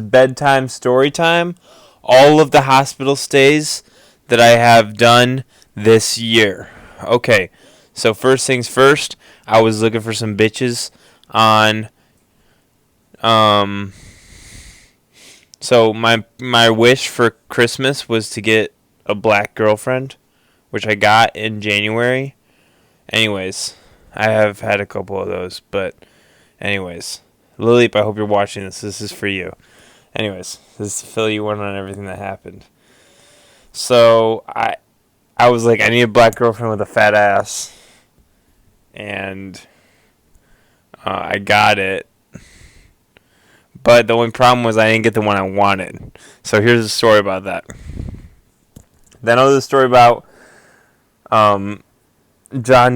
Bedtime Storytime, all of the hospital stays that I have done this year. Okay, so first things first, I was looking for some bitches on um so my wish for Christmas was to get a black girlfriend, which I got in January. Anyways, I have had a couple of those, but anyways, Liliep, I hope you're watching this. This is for you. Anyways, this is to fill you in on everything that happened. So I was like, I need a black girlfriend with a fat ass, and I got it. But the only problem was I didn't get the one I wanted. So here's the story about that. Then I'll do the story about John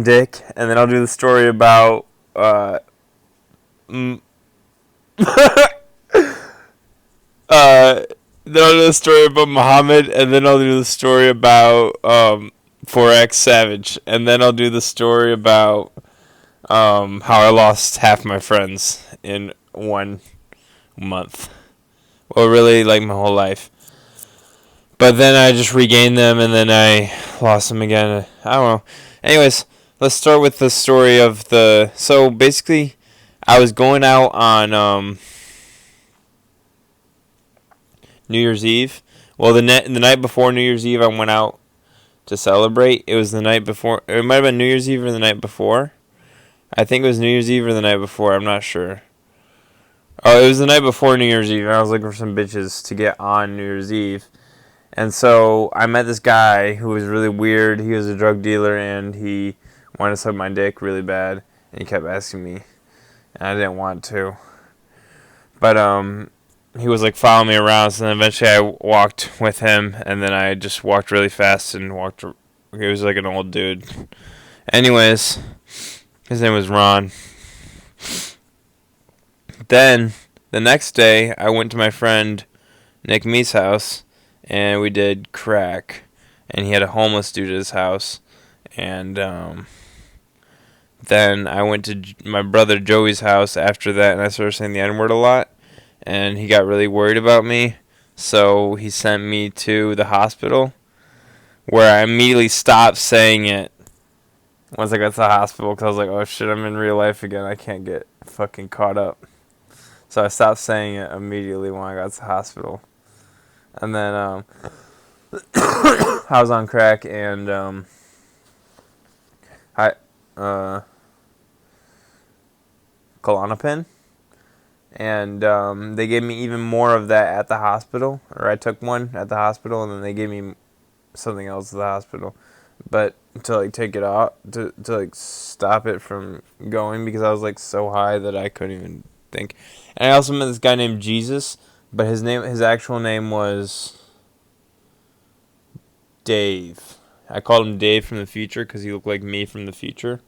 Dick, and then I'll do the story about then I'll do the story about Muhammad, and then I'll do the story about 4X Savage, and then I'll do the story about how I lost half my friends in 1 month. Well, really, like my whole life. But then I just regained them, and then I lost them again. I don't know. Anyways, let's start with the story of the... So, basically, I was going out on New Year's Eve. Well, the night before New Year's Eve, I went out to celebrate. It was the night before. It might have been New Year's Eve or the night before. I think it was New Year's Eve or the night before. I'm not sure. Oh, it was the night before New Year's Eve. I was looking for some bitches to get on New Year's Eve. And so I met this guy who was really weird. He was a drug dealer, and he wanted to suck my dick really bad. And he kept asking me, and I didn't want to. But he was like following me around. So then eventually I walked with him, and then I just walked really fast and walked. He was like an old dude. Anyways, his name was Ron. Then the next day I went to my friend Nick Mee's house, and we did crack, and he had a homeless dude at his house, and then I went to my brother Joey's house after that, and I started saying the N-word a lot, and he got really worried about me, so he sent me to the hospital, where I immediately stopped saying it once I got to the hospital, because I was like, oh shit, I'm in real life again, I can't get fucking caught up. So I stopped saying it immediately when I got to the hospital. And then I was on crack, and Klonopin, and they gave me even more of that at the hospital, or I took one at the hospital, and then they gave me something else at the hospital, but to like take it off, to like stop it from going, because I was like so high that I couldn't even think. And I also met this guy named Jesus, but his actual name was Dave. I called him Dave from the future because he looked like me from the future.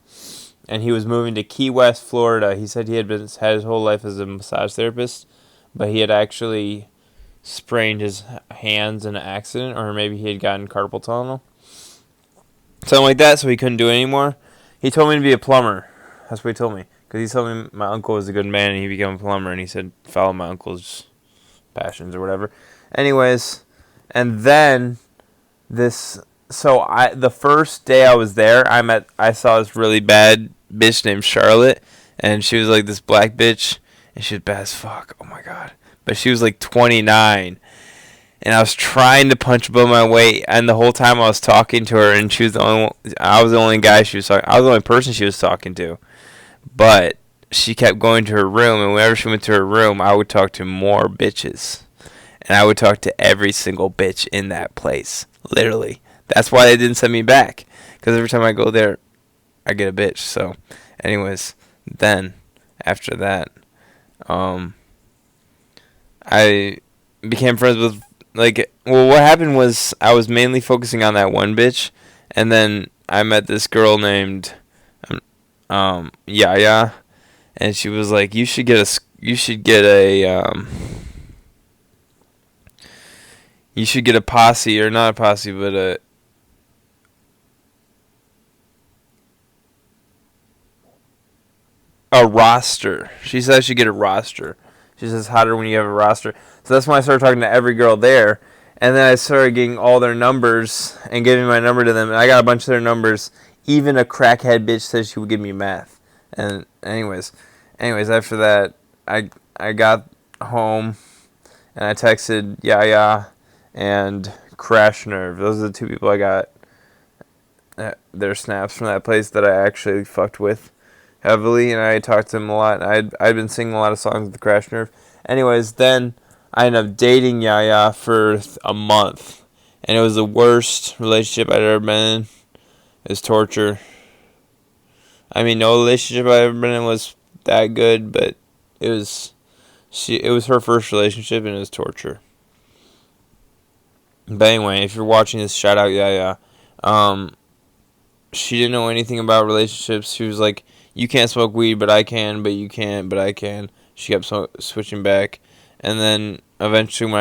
And he was moving to Key West, Florida. He said he had had his whole life as a massage therapist, but he had actually sprained his hands in an accident, or maybe he had gotten carpal tunnel, something like that, so he couldn't do it anymore. He told me to be a plumber. That's what he told me. Because he told me my uncle was a good man, and he became a plumber, and he said follow my uncle's passions or whatever. Anyways, and then the first day I was there, I saw this really bad bitch named Charlotte, and she was like this black bitch, and she was bad as fuck. Oh my god. But she was like 29. And I was trying to punch above my weight, and the whole time I was talking to her, and I was the only guy she was talking. I was the only person she was talking to. But she kept going to her room, and whenever she went to her room, I would talk to more bitches. And I would talk to every single bitch in that place. Literally. That's why they didn't send me back. Because every time I go there, I get a bitch. So, anyways, then, after that, I became friends with, what happened was I was mainly focusing on that one bitch. And then I met this girl named Yaya, and she was like, you should get a posse, or not a posse, but a roster. She said I should get a roster. She says hotter when you have a roster. So that's when I started talking to every girl there. And then I started getting all their numbers and giving my number to them. And I got a bunch of their numbers. Even a crackhead bitch said she would give me meth. And anyways, after that, I got home and I texted Yaya and Crash Nerve. Those are the two people I got their snaps from that place that I actually fucked with heavily, and I talked to them a lot. I'd been singing a lot of songs with the Crash Nerve. Anyways, then I ended up dating Yaya for a month, and it was the worst relationship I'd ever been in. It was torture. I mean, no relationship I've ever been in was that good, but it was her first relationship, and it was torture. But anyway, if you're watching this, shout out Yaya. She didn't know anything about relationships. She was like, you can't smoke weed, but I can, but you can't, but I can. She kept switching back. And then eventually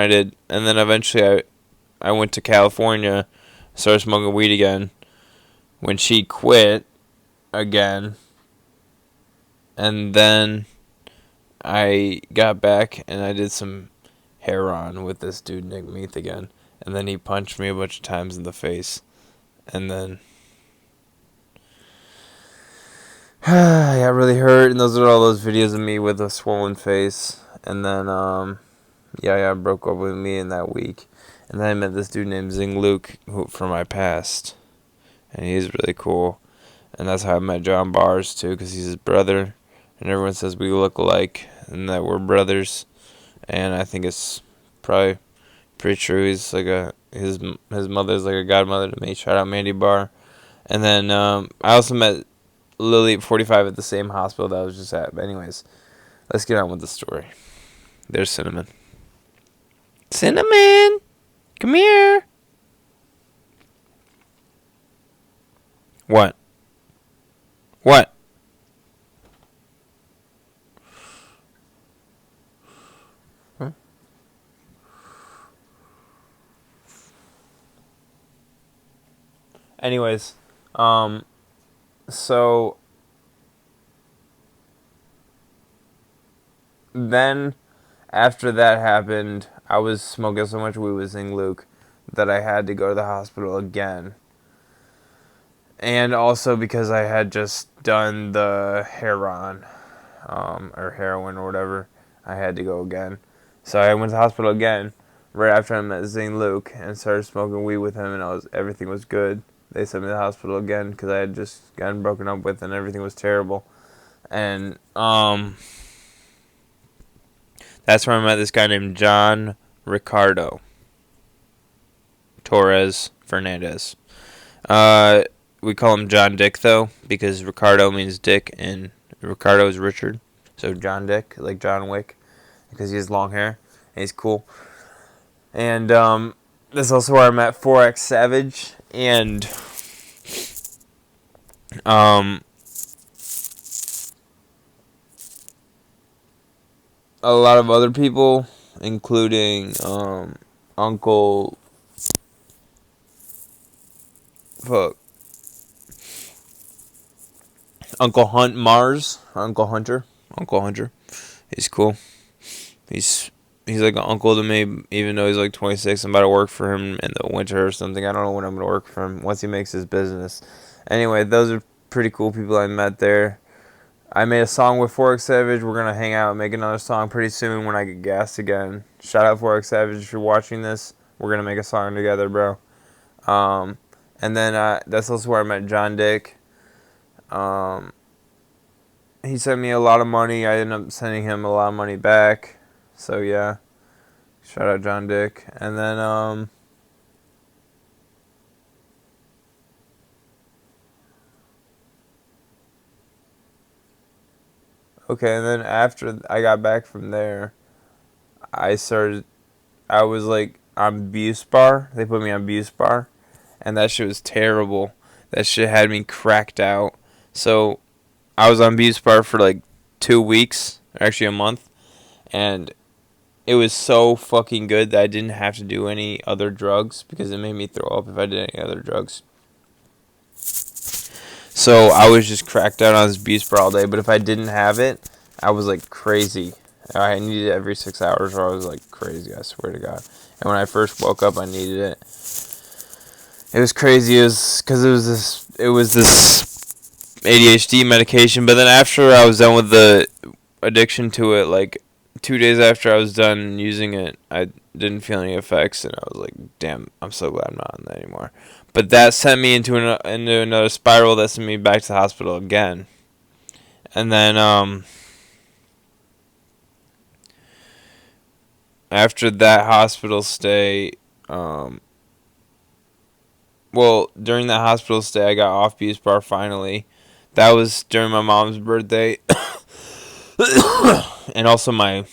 I went to California, started smoking weed again. When she quit again. And then I got back and I did some heroin with this dude, Nick Meath, again. And then he punched me a bunch of times in the face. And then I got really hurt, and those are all those videos of me with a swollen face. And then, I broke up with me in that week. And then I met this dude named Zing Luke from my past. And he's really cool. And that's how I met John Bars, too, because he's his brother. And everyone says we look alike and that we're brothers. And I think it's probably pretty true. He's like his mother's like a godmother to me. Shout out Mandy Barr. And then I also met Lily at 45 at the same hospital that I was just at. But anyways, let's get on with the story. There's Cinnamon. Cinnamon! Come here! What? What? Huh? Anyways, so then after that happened, I was smoking so much weed with Zing Luke that I had to go to the hospital again. And also because I had just done the heroin, or heroin or whatever, I had to go again. So I went to the hospital again right after I met Zing Luke and started smoking weed with him, and everything was good. They sent me to the hospital again because I had just gotten broken up with and everything was terrible. And that's where I met this guy named John Ricardo Torres Fernandez. We call him John Dick, though, because Ricardo means Dick, and Ricardo is Richard. So John Dick, like John Wick, because he has long hair, and he's cool. And this is also where I met 4X Savage, and a lot of other people, including Uncle Hunter. He's cool. He's like an uncle to me, even though he's like 26. I'm about to work for him in the winter or something. I don't know when I'm going to work for him once he makes his business. Anyway, those are pretty cool people I met there. I made a song with 4X Savage. We're going to hang out and make another song pretty soon when I get gassed again. Shout out 4X Savage if you're watching this. We're going to make a song together, bro. And then that's also where I met John Dick. He sent me a lot of money. I ended up sending him a lot of money back. So, yeah. Shout out John Dick. And then, okay, and then after I got back from there, I was like on Buspar. They put me on Buspar, and that shit was terrible. That shit had me cracked out. So I was on Buspar for like 2 weeks, or actually a month, and it was so fucking good that I didn't have to do any other drugs because it made me throw up if I did any other drugs. So I was just cracked out on this Buspar all day, but if I didn't have it, I was like crazy. I needed it every 6 hours, or I was like crazy. I swear to God. And when I first woke up, I needed it. It was crazy. It was because it was this ADHD medication. But then after I was done with the addiction to it, like 2 days after I was done using it, I didn't feel any effects, and I was like, "Damn, I'm so glad I'm not on that anymore." But that sent me into another spiral that sent me back to the hospital again, and then after that hospital stay, during that hospital stay, I got off Buse Bar finally. That was during my mom's birthday, and also my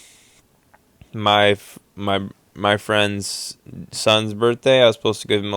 my friend's son's birthday. I was supposed to give him a